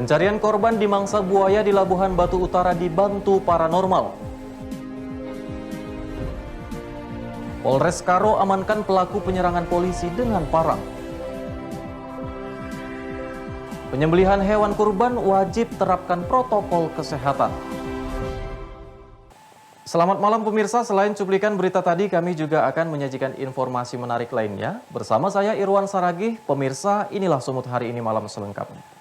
Pencarian korban di mangsa buaya di Labuhan Batu Utara dibantu paranormal. Polres Karo amankan pelaku penyerangan polisi dengan parang. Penyembelihan hewan kurban wajib terapkan protokol kesehatan. Selamat malam pemirsa, selain cuplikan berita tadi kami juga akan menyajikan informasi menarik lainnya. Bersama saya Irwan Saragih, pemirsa inilah Sumut Hari Ini malam selengkapnya.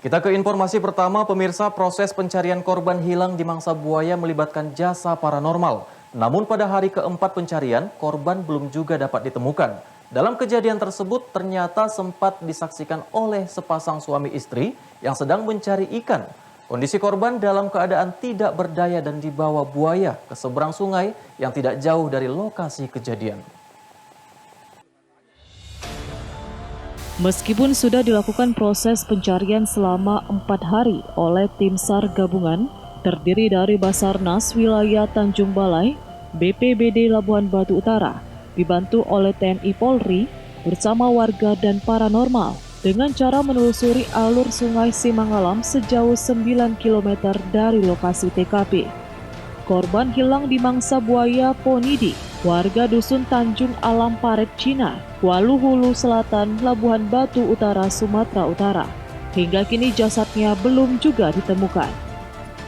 Kita ke informasi pertama, pemirsa. Proses pencarian korban hilang di mangsa buaya melibatkan jasa paranormal. Namun pada hari keempat pencarian, korban belum juga dapat ditemukan. Dalam kejadian tersebut ternyata sempat disaksikan oleh sepasang suami istri yang sedang mencari ikan. Kondisi korban dalam keadaan tidak berdaya dan dibawa buaya ke seberang sungai yang tidak jauh dari lokasi kejadian. Meskipun sudah dilakukan proses pencarian selama 4 hari oleh tim SAR gabungan terdiri dari Basarnas wilayah Tanjung Balai, BPBD Labuhan Batu Utara, dibantu oleh TNI Polri bersama warga dan paranormal dengan cara menelusuri alur sungai Simangalam sejauh 9 km dari lokasi TKP. Korban hilang di mangsa buaya Ponidi, warga dusun Tanjung Alam Paret Cina, Walu Hulu Selatan, Labuhan Batu Utara, Sumatera Utara. Hingga kini jasadnya belum juga ditemukan.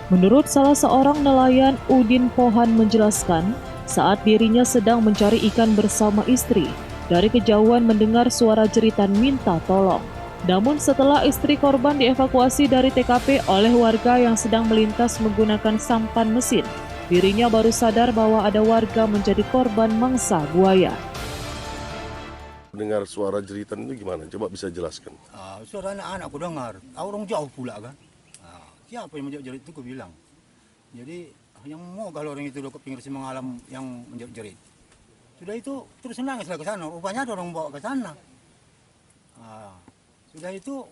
Menurut salah seorang nelayan, Udin Pohan menjelaskan, saat dirinya sedang mencari ikan bersama istri, dari kejauhan mendengar suara jeritan minta tolong. Namun setelah istri korban dievakuasi dari TKP oleh warga yang sedang melintas menggunakan sampan mesin, dirinya baru sadar bahwa ada warga menjadi korban mangsa buaya. Dengar suara jeritan itu gimana? Coba bisa jelaskan. Suara anak-anak aku dengar, orang jauh pula kan. Siapa yang menjerit itu aku bilang. Jadi yang mau kalau orang itu dekat pinggir Simangalam yang menjerit. Sudah itu terus nangislah ke sana. Rupanya ada orang bawa ke sana. Sudah itu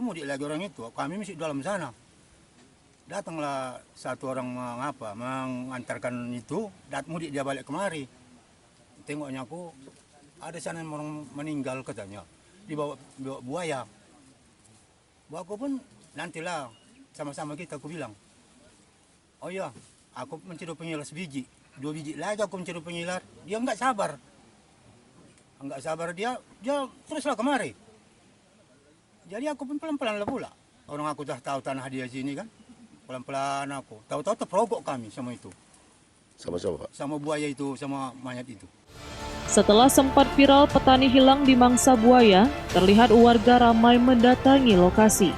mudik lagi orang itu. Kami masih dalam sana. Datanglah satu orang mengantarkan itu, mudik dia balik kemari. Tengoknya aku, ada sana orang meninggal katanya, dibawa buaya. Aku pun nantilah sama-sama kita, aku bilang, oh iya, aku mencari pengilar sebiji, 2 biji lagi aku mencari pengilar, dia enggak sabar dia teruslah kemari. Jadi aku pun pelan-pelan lah pula, orang aku dah tahu tanah dia sini kan. Pelan-pelan aku. Tahu-tahu terperogok kami sama itu. Sama siapa, Pak? Sama buaya itu, sama mayat itu. Setelah sempat viral petani hilang di mangsa buaya, terlihat warga ramai mendatangi lokasi.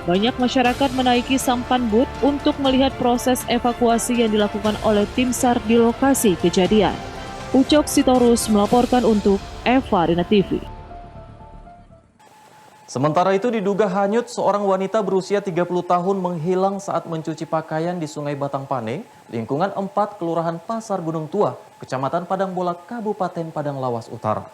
Banyak masyarakat menaiki sampan bot untuk melihat proses evakuasi yang dilakukan oleh tim SAR di lokasi kejadian. Ucok Sitorus melaporkan untuk Eva Rina TV. Sementara itu diduga hanyut seorang wanita berusia 30 tahun menghilang saat mencuci pakaian di Sungai Batang Pane, lingkungan 4 Kelurahan Pasar Gunung Tua, Kecamatan Padang Bolak, Kabupaten Padang Lawas Utara.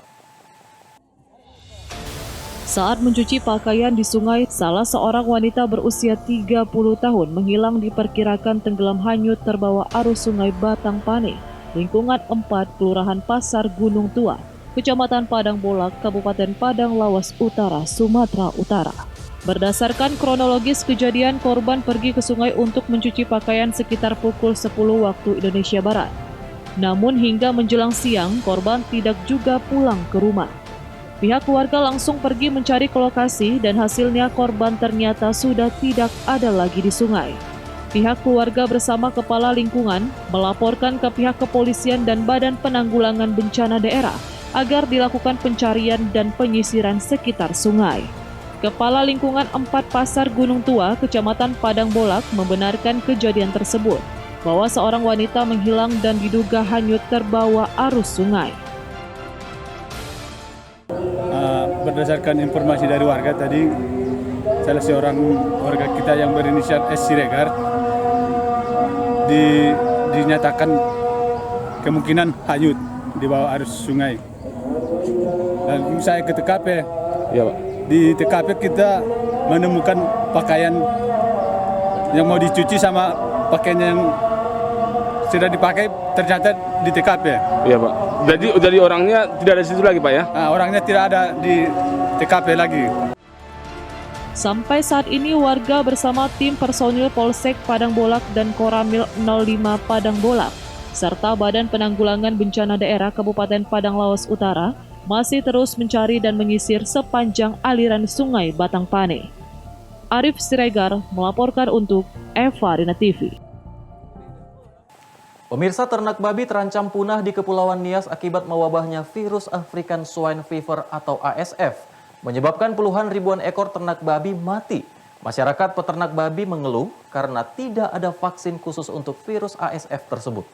Saat mencuci pakaian di sungai, salah seorang wanita berusia 30 tahun menghilang diperkirakan tenggelam hanyut terbawa arus Sungai Batang Pane, lingkungan 4 Kelurahan Pasar Gunung Tua, Kecamatan Padang Bolak, Kabupaten Padang Lawas Utara, Sumatera Utara. Berdasarkan kronologis kejadian, korban pergi ke sungai untuk mencuci pakaian sekitar pukul 10 waktu Indonesia Barat. Namun hingga menjelang siang, korban tidak juga pulang ke rumah. Pihak keluarga langsung pergi mencari ke lokasi dan hasilnya korban ternyata sudah tidak ada lagi di sungai. Pihak keluarga bersama kepala lingkungan melaporkan ke pihak kepolisian dan Badan Penanggulangan Bencana Daerah agar dilakukan pencarian dan penyisiran sekitar sungai. Kepala Lingkungan 4 Pasar Gunung Tua, Kecamatan Padang Bolak membenarkan kejadian tersebut, bahwa seorang wanita menghilang dan diduga hanyut terbawa arus sungai. Berdasarkan informasi dari warga tadi, salah seorang warga kita yang berinisial S. Siregar dinyatakan kemungkinan hanyut di bawah arus sungai. Dan saya ke TKP, Iya, Pak. di TKP kita menemukan pakaian yang mau dicuci sama pakaian yang sudah dipakai ternyata di TKP. Iya Pak. Jadi orangnya tidak ada di situ lagi Pak ya? Nah, orangnya tidak ada di TKP lagi. Sampai saat ini warga bersama tim personil Polsek Padang Bolak dan Koramil 05 Padang Bolak serta Badan Penanggulangan Bencana Daerah Kabupaten Padang Lawas Utara masih terus mencari dan menyisir sepanjang aliran Sungai Batang Pane. Arif Siregar melaporkan untuk Eva Rina TV. Pemirsa, ternak babi terancam punah di Kepulauan Nias akibat mewabahnya virus African Swine Fever atau ASF, menyebabkan puluhan ribuan ekor ternak babi mati. Masyarakat peternak babi mengeluh karena tidak ada vaksin khusus untuk virus ASF tersebut.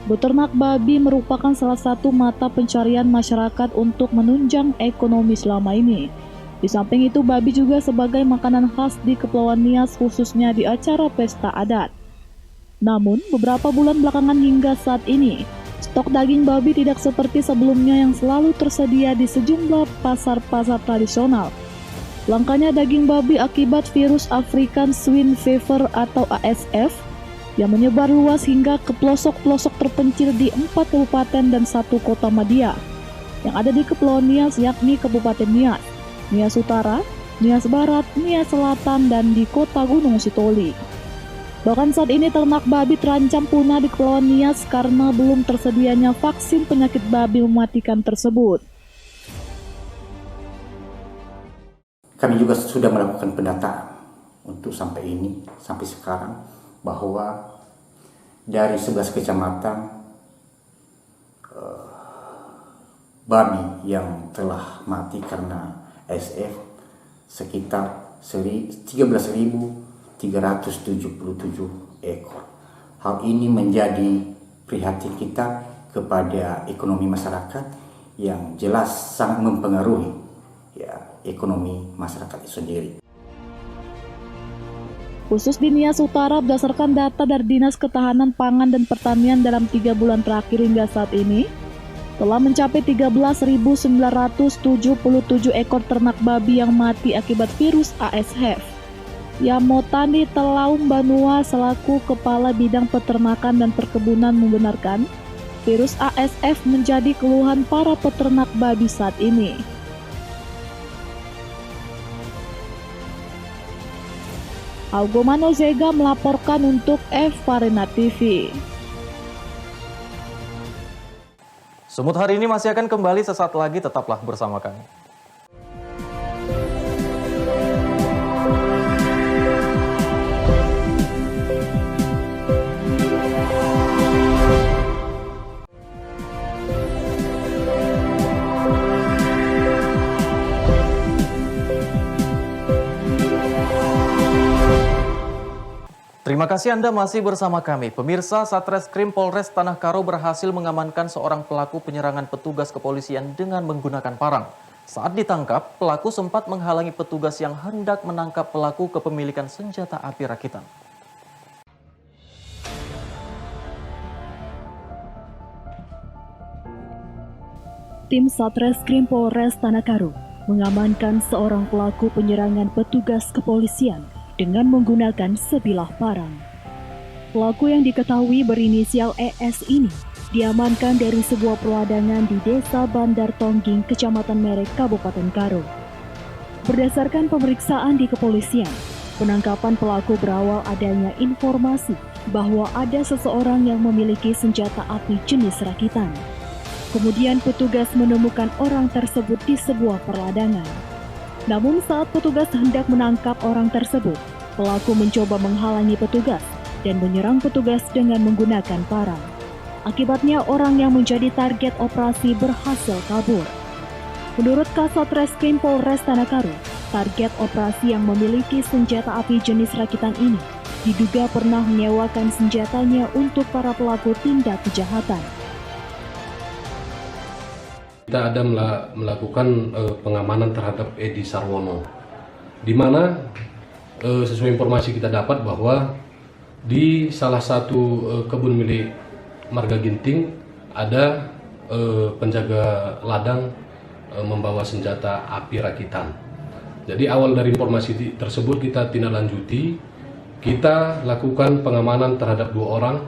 Beternak babi merupakan salah satu mata pencarian masyarakat untuk menunjang ekonomi selama ini. Di samping itu, babi juga sebagai makanan khas di Kepulauan Nias khususnya di acara pesta adat. Namun, beberapa bulan belakangan hingga saat ini, stok daging babi tidak seperti sebelumnya yang selalu tersedia di sejumlah pasar-pasar tradisional. Langkanya daging babi akibat virus African Swine Fever atau ASF yang menyebar luas hingga ke pelosok-pelosok terpencil di 4 kabupaten dan 1 kota madya yang ada di Kepulauan Nias, yakni Kabupaten Nias, Nias Utara, Nias Barat, Nias Selatan, dan di Kota Gunung Sitoli. Bahkan saat ini ternak babi terancam punah di Kepulauan Nias karena belum tersedianya vaksin penyakit babi mematikan tersebut. Kami juga sudah melakukan pendataan untuk sampai sekarang bahwa dari 11 kecamatan babi yang telah mati karena ASF sekitar 13.377 ekor. Hal ini menjadi prihatin kita kepada ekonomi masyarakat yang jelas sangat mempengaruhi ekonomi masyarakat itu sendiri. Khusus di Nias Utara, berdasarkan data dari Dinas Ketahanan Pangan dan Pertanian dalam 3 bulan terakhir hingga saat ini, telah mencapai 13.977 ekor ternak babi yang mati akibat virus ASF. Yamotani Telaum Banua selaku Kepala Bidang Peternakan dan Perkebunan membenarkan virus ASF menjadi keluhan para peternak babi saat ini. Augomano Zega melaporkan untuk Eva Rina TV. Sumut hari ini masih akan kembali sesaat lagi, tetaplah bersama kami. Terima kasih Anda masih bersama kami. Pemirsa, Satreskrim Polres Tanah Karo berhasil mengamankan seorang pelaku penyerangan petugas kepolisian dengan menggunakan parang. Saat ditangkap, pelaku sempat menghalangi petugas yang hendak menangkap pelaku kepemilikan senjata api rakitan. Tim Satreskrim Polres Tanah Karo mengamankan seorang pelaku penyerangan petugas kepolisian dengan menggunakan sebilah parang. Pelaku yang diketahui berinisial ES ini diamankan dari sebuah peladangan di Desa Bandar Tongging, Kecamatan Merek, Kabupaten Karo. Berdasarkan pemeriksaan di kepolisian, penangkapan pelaku berawal adanya informasi bahwa ada seseorang yang memiliki senjata api jenis rakitan. Kemudian petugas menemukan orang tersebut di sebuah perladangan. Namun saat petugas hendak menangkap orang tersebut, pelaku mencoba menghalangi petugas dan menyerang petugas dengan menggunakan parang. Akibatnya orang yang menjadi target operasi berhasil kabur. Menurut Kasat Reskrim Polres Tanah Karo, target operasi yang memiliki senjata api jenis rakitan ini diduga pernah menyewakan senjatanya untuk para pelaku tindak kejahatan. Kita ada melakukan pengamanan terhadap Edi Sarwono, di mana sesuai informasi kita dapat bahwa di salah satu kebun milik Marga Ginting ada penjaga ladang membawa senjata api rakitan. Jadi awal dari informasi tersebut kita tindak lanjuti, kita lakukan pengamanan terhadap 2 orang,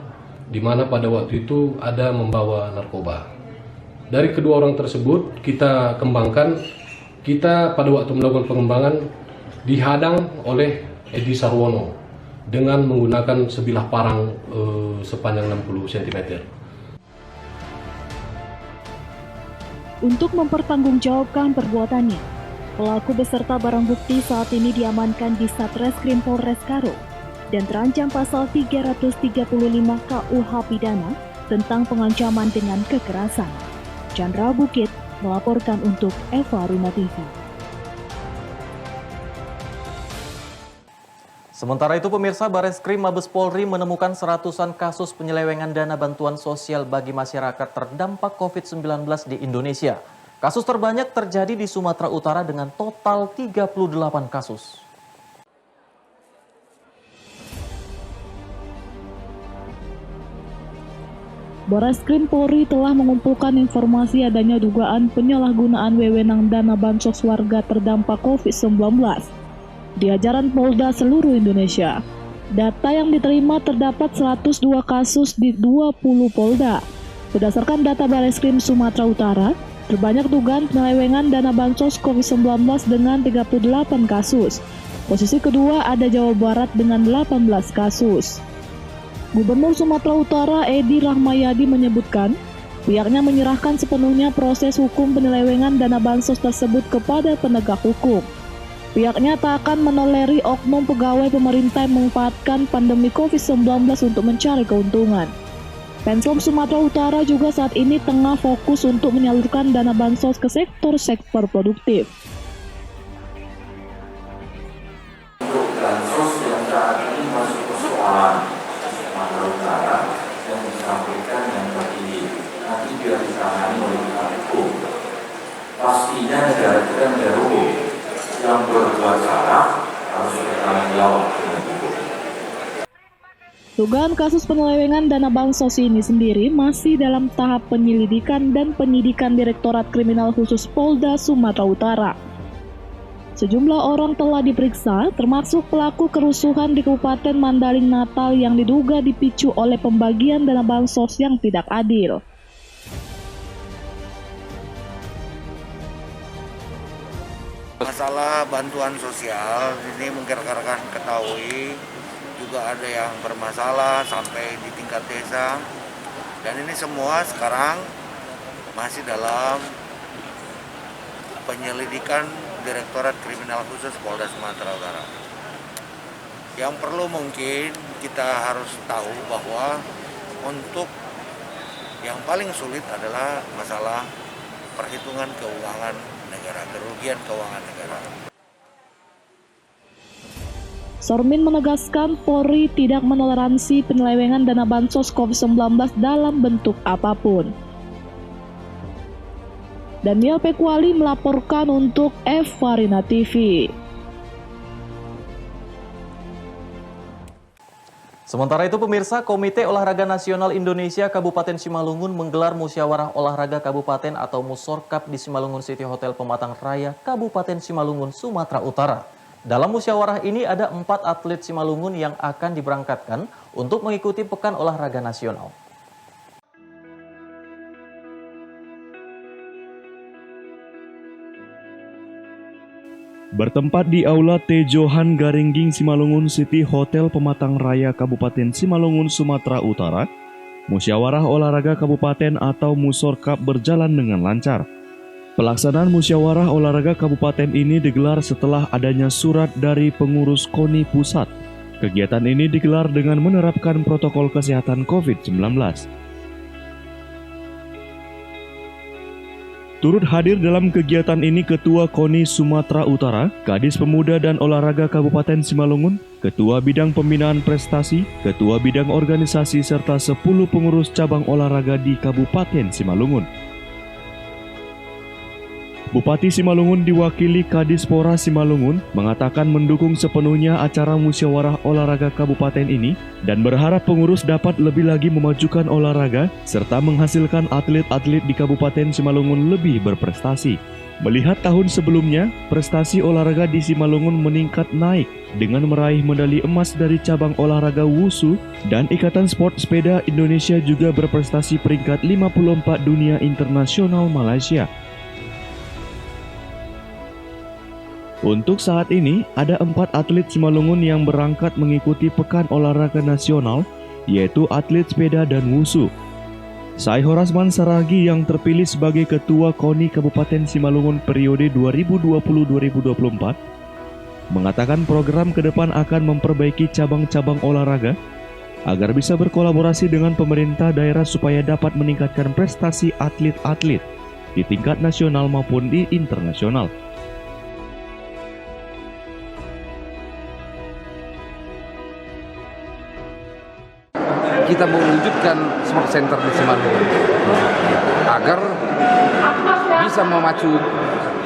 di mana pada waktu itu ada membawa narkoba. Dari kedua orang tersebut kita kembangkan, kita pada waktu melakukan pengembangan dihadang oleh Edi Sarwono dengan menggunakan sebilah parang sepanjang 60 cm. Untuk mempertanggungjawabkan perbuatannya, pelaku beserta barang bukti saat ini diamankan di Satreskrim Polres Karo dan terancam pasal 335 KUH Pidana tentang pengancaman dengan kekerasan. Chandra Bukit melaporkan untuk Eva Runa TV. Sementara itu pemirsa, Bareskrim Mabes Polri menemukan seratusan kasus penyelewengan dana bantuan sosial bagi masyarakat terdampak COVID-19 di Indonesia. Kasus terbanyak terjadi di Sumatera Utara dengan total 38 kasus. Bareskrim Polri telah mengumpulkan informasi adanya dugaan penyalahgunaan wewenang dana bansos warga terdampak COVID-19 di jajaran Polda seluruh Indonesia. Data yang diterima terdapat 102 kasus di 20 Polda. Berdasarkan data Bareskrim Sumatera Utara, terbanyak dugaan penyelewengan dana bansos COVID-19 dengan 38 kasus. Posisi kedua ada Jawa Barat dengan 18 kasus. Gubernur Sumatera Utara Edi Rahmayadi menyebutkan, pihaknya menyerahkan sepenuhnya proses hukum penyelewengan dana bansos tersebut kepada penegak hukum. Pihaknya tak akan menoleri oknum pegawai pemerintah yang memanfaatkan pandemi COVID-19 untuk mencari keuntungan. Pemprov Sumatera Utara juga saat ini tengah fokus untuk menyalurkan dana bansos ke sektor-sektor produktif. Untuk bansos yang saat ini masuk persoalan Sumatera Utara yang disampaikan yang tertinggi, nanti biar ditangani oleh pihak hukum. Pastinya negara kita negara hukum. Yang berbuat salah harus bertanggung jawab dengan hukum. Dugaan kasus penyelewengan dana bansos ini sendiri masih dalam tahap penyelidikan dan penyidikan Direktorat Kriminal Khusus Polda Sumatera Utara. Sejumlah orang telah diperiksa, termasuk pelaku kerusuhan di Kabupaten Mandaling Natal yang diduga dipicu oleh pembagian dana bansos yang tidak adil. Masalah bantuan sosial ini mungkin rekan-rekan ketahui juga ada yang bermasalah sampai di tingkat desa, dan ini semua sekarang masih dalam penyelidikan Direktorat Kriminal Khusus Polda Sumatera Utara. Yang perlu mungkin kita harus tahu bahwa untuk yang paling sulit adalah masalah perhitungan keuangan negara, kerugian keuangan negara. Sormin menegaskan Polri tidak menoleransi penyelewengan dana bansos COVID-19 dalam bentuk apapun. Daniel Pekwali melaporkan untuk Eva Runa TV. Sementara itu pemirsa, Komite Olahraga Nasional Indonesia Kabupaten Simalungun menggelar musyawarah olahraga kabupaten atau Musorkap di Simalungun City Hotel Pematang Raya, Kabupaten Simalungun, Sumatera Utara. Dalam musyawarah ini ada 4 atlet Simalungun yang akan diberangkatkan untuk mengikuti Pekan Olahraga Nasional. Bertempat di Aula T. Johan Garingging Simalungun City Hotel Pematang Raya Kabupaten Simalungun, Sumatera Utara, musyawarah olahraga kabupaten atau Musorkap berjalan dengan lancar. Pelaksanaan musyawarah olahraga kabupaten ini digelar setelah adanya surat dari pengurus KONI Pusat. Kegiatan ini digelar dengan menerapkan protokol kesehatan COVID-19. Turut hadir dalam kegiatan ini Ketua KONI Sumatera Utara, Kadis Pemuda dan Olahraga Kabupaten Simalungun, Ketua Bidang Pembinaan Prestasi, Ketua Bidang Organisasi serta 10 pengurus cabang olahraga di Kabupaten Simalungun. Bupati Simalungun diwakili Kadispora Simalungun mengatakan mendukung sepenuhnya acara musyawarah olahraga kabupaten ini dan berharap pengurus dapat lebih lagi memajukan olahraga serta menghasilkan atlet-atlet di Kabupaten Simalungun lebih berprestasi. Melihat tahun sebelumnya, prestasi olahraga di Simalungun meningkat naik dengan meraih medali emas dari cabang olahraga Wushu dan Ikatan Sport Sepeda Indonesia juga berprestasi peringkat 54 dunia internasional Malaysia. Untuk saat ini, ada 4 atlet Simalungun yang berangkat mengikuti Pekan Olahraga Nasional, yaitu atlet sepeda dan Wushu. Saihorasman Saragi yang terpilih sebagai Ketua KONI Kabupaten Simalungun periode 2020-2024 mengatakan program ke depan akan memperbaiki cabang-cabang olahraga agar bisa berkolaborasi dengan pemerintah daerah supaya dapat meningkatkan prestasi atlet-atlet di tingkat nasional maupun di internasional. Kita mewujudkan sport center di Simalungun agar bisa memacu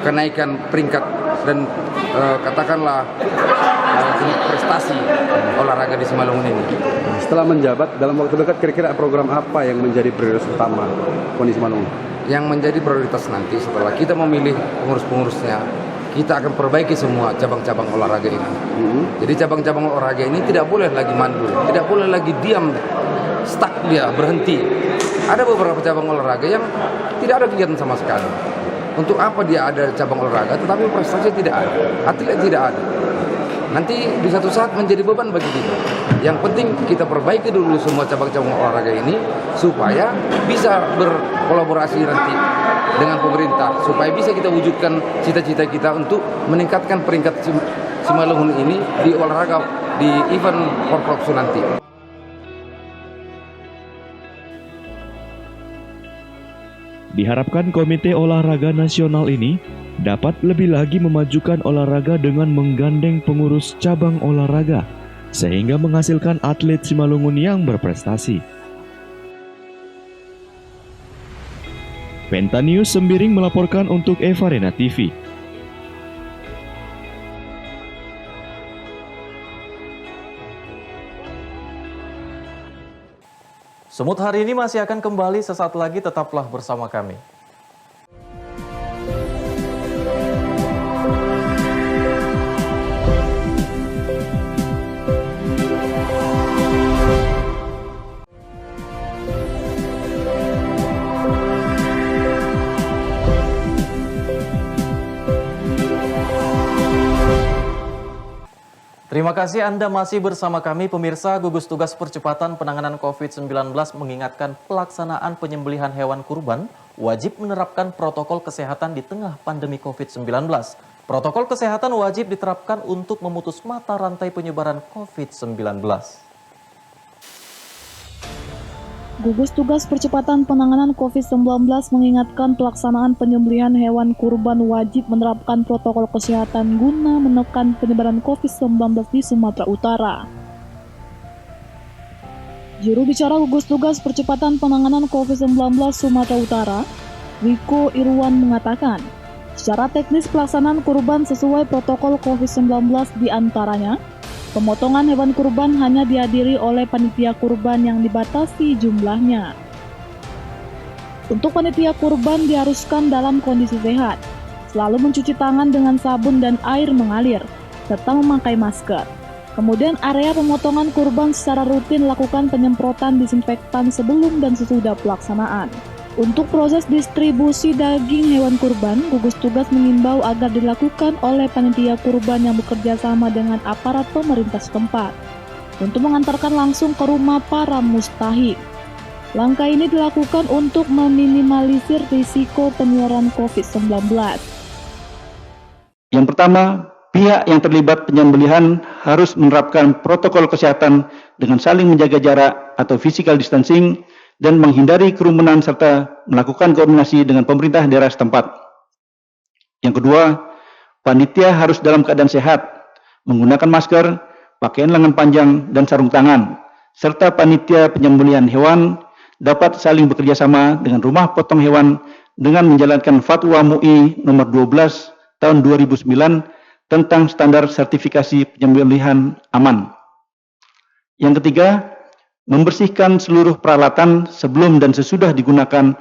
kenaikan peringkat dan katakanlah prestasi olahraga di Simalungun ini. Setelah menjabat dalam waktu dekat, kira-kira program apa yang menjadi prioritas utama KONI Simalungun? Yang menjadi prioritas nanti setelah kita memilih pengurus-pengurusnya, kita akan perbaiki semua cabang-cabang olahraga ini. Jadi cabang-cabang olahraga ini tidak boleh lagi mandul, tidak boleh lagi diam, stuck dia, berhenti. Ada beberapa cabang olahraga yang tidak ada kegiatan sama sekali. Untuk apa dia ada cabang olahraga tetapi prestasi tidak ada, atlet tidak ada. Nanti di satu saat menjadi beban bagi kita. Yang penting kita perbaiki dulu semua cabang-cabang olahraga ini supaya bisa berkolaborasi nanti dengan pemerintah, supaya bisa kita wujudkan cita-cita kita untuk meningkatkan peringkat Simalungun ini di olahraga di event Porprov nanti. Diharapkan Komite Olahraga Nasional ini dapat lebih lagi memajukan olahraga dengan menggandeng pengurus cabang olahraga, sehingga menghasilkan atlet Simalungun yang berprestasi. Penta News Sembiring melaporkan untuk Evarena TV. Semut hari ini masih akan kembali sesaat lagi, tetaplah bersama kami. Terima kasih Anda masih bersama kami, pemirsa. Gugus Tugas Percepatan Penanganan COVID-19 mengingatkan pelaksanaan penyembelihan hewan kurban wajib menerapkan protokol kesehatan di tengah pandemi COVID-19. Protokol kesehatan wajib diterapkan untuk memutus mata rantai penyebaran COVID-19. Gugus Tugas Percepatan Penanganan COVID-19 mengingatkan pelaksanaan penyembelihan hewan kurban wajib menerapkan protokol kesehatan guna menekan penyebaran COVID-19 di Sumatera Utara. Juru bicara Gugus Tugas Percepatan Penanganan COVID-19 Sumatera Utara, Wiko Irwan mengatakan, secara teknis pelaksanaan kurban sesuai protokol COVID-19 diantaranya, pemotongan hewan kurban hanya dihadiri oleh panitia kurban yang dibatasi jumlahnya. Untuk panitia kurban diharuskan dalam kondisi sehat, selalu mencuci tangan dengan sabun dan air mengalir, serta memakai masker. Kemudian area pemotongan kurban secara rutin lakukan penyemprotan disinfektan sebelum dan sesudah pelaksanaan. Untuk proses distribusi daging hewan kurban, gugus tugas mengimbau agar dilakukan oleh panitia kurban yang bekerja sama dengan aparat pemerintah setempat untuk mengantarkan langsung ke rumah para mustahik. Langkah ini dilakukan untuk meminimalisir risiko penularan COVID-19. Yang pertama, pihak yang terlibat penyembelihan harus menerapkan protokol kesehatan dengan saling menjaga jarak atau physical distancing dan menghindari kerumunan serta melakukan koordinasi dengan pemerintah daerah setempat. Yang kedua, panitia harus dalam keadaan sehat, menggunakan masker, pakaian lengan panjang, dan sarung tangan, serta panitia penyembelihan hewan dapat saling bekerja sama dengan rumah potong hewan dengan menjalankan Fatwa MUI nomor 12 tahun 2009 tentang standar sertifikasi penyembelihan aman. Yang ketiga, membersihkan seluruh peralatan sebelum dan sesudah digunakan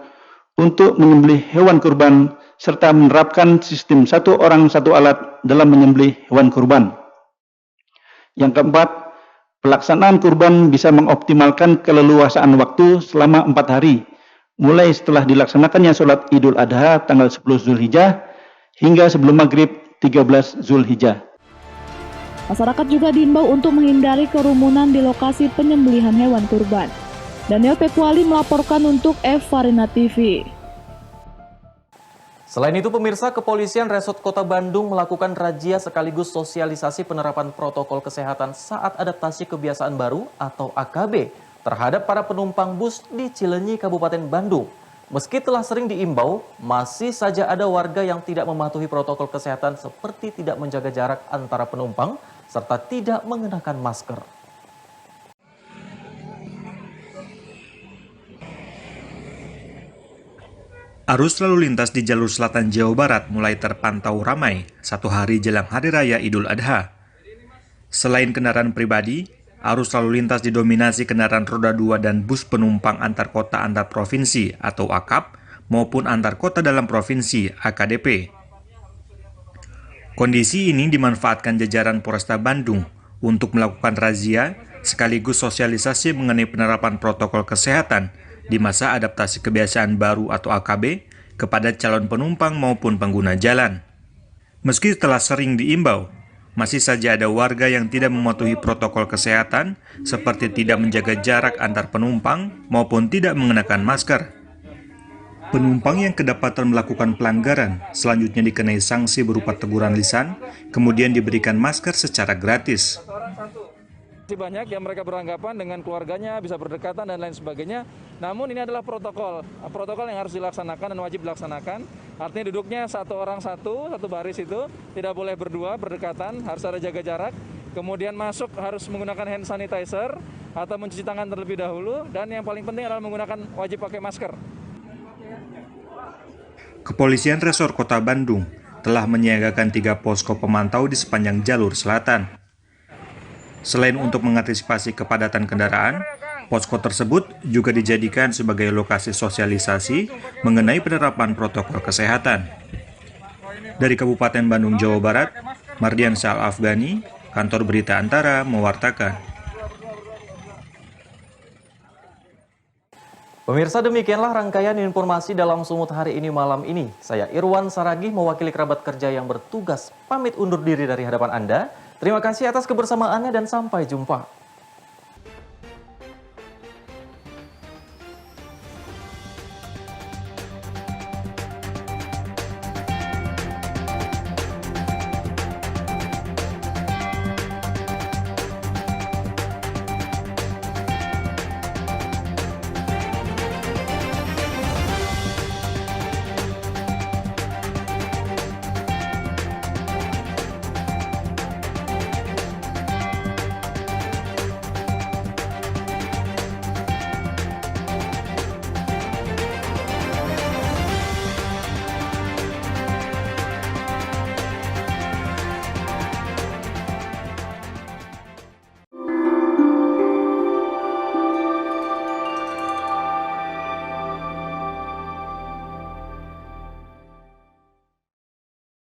untuk menyembelih hewan kurban serta menerapkan sistem satu orang satu alat dalam menyembelih hewan kurban. Yang keempat, pelaksanaan kurban bisa mengoptimalkan keleluasaan waktu selama 4 hari, mulai setelah dilaksanakannya sholat Idul Adha tanggal 10 Zulhijjah hingga sebelum maghrib 13 Zulhijjah. Masyarakat juga diimbau untuk menghindari kerumunan di lokasi penyembelihan hewan kurban. Daniel Pekuali melaporkan untuk Farina TV. Selain itu, pemirsa, Kepolisian Resort Kota Bandung melakukan razia sekaligus sosialisasi penerapan protokol kesehatan saat adaptasi kebiasaan baru atau AKB terhadap para penumpang bus di Cileunyi, Kabupaten Bandung. Meski telah sering diimbau, masih saja ada warga yang tidak mematuhi protokol kesehatan seperti tidak menjaga jarak antara penumpang serta tidak mengenakan masker. Arus lalu lintas di jalur selatan Jawa Barat mulai terpantau ramai 1 hari jelang Hari Raya Idul Adha. Selain kendaraan pribadi, arus lalu lintas didominasi kendaraan roda 2 dan bus penumpang antar kota antar provinsi atau AKAP maupun antar kota dalam provinsi AKDP. Kondisi ini dimanfaatkan jajaran Polresta Bandung untuk melakukan razia sekaligus sosialisasi mengenai penerapan protokol kesehatan di masa adaptasi kebiasaan baru atau AKB kepada calon penumpang maupun pengguna jalan. Meski telah sering diimbau, masih saja ada warga yang tidak mematuhi protokol kesehatan seperti tidak menjaga jarak antar penumpang maupun tidak mengenakan masker. Penumpang yang kedapatan melakukan pelanggaran selanjutnya dikenai sanksi berupa teguran lisan, kemudian diberikan masker secara gratis. Banyak yang mereka beranggapan dengan keluarganya bisa berdekatan dan lain sebagainya. Namun ini adalah protokol yang harus dilaksanakan dan wajib dilaksanakan. Artinya duduknya satu orang satu baris itu, tidak boleh berdua berdekatan, harus ada jaga jarak. Kemudian masuk harus menggunakan hand sanitizer atau mencuci tangan terlebih dahulu, dan yang paling penting adalah menggunakan wajib pakai masker. Kepolisian Resort Kota Bandung telah menyiagakan 3 posko pemantau di sepanjang jalur selatan. Selain untuk mengantisipasi kepadatan kendaraan, posko tersebut juga dijadikan sebagai lokasi sosialisasi mengenai penerapan protokol kesehatan. Dari Kabupaten Bandung, Jawa Barat, Mardian Syal Afghani, Kantor Berita Antara mewartakan. Pemirsa, demikianlah rangkaian informasi dalam Sumut hari ini malam ini. Saya Irwan Saragih mewakili kerabat kerja yang bertugas pamit undur diri dari hadapan Anda. Terima kasih atas kebersamaannya dan sampai jumpa.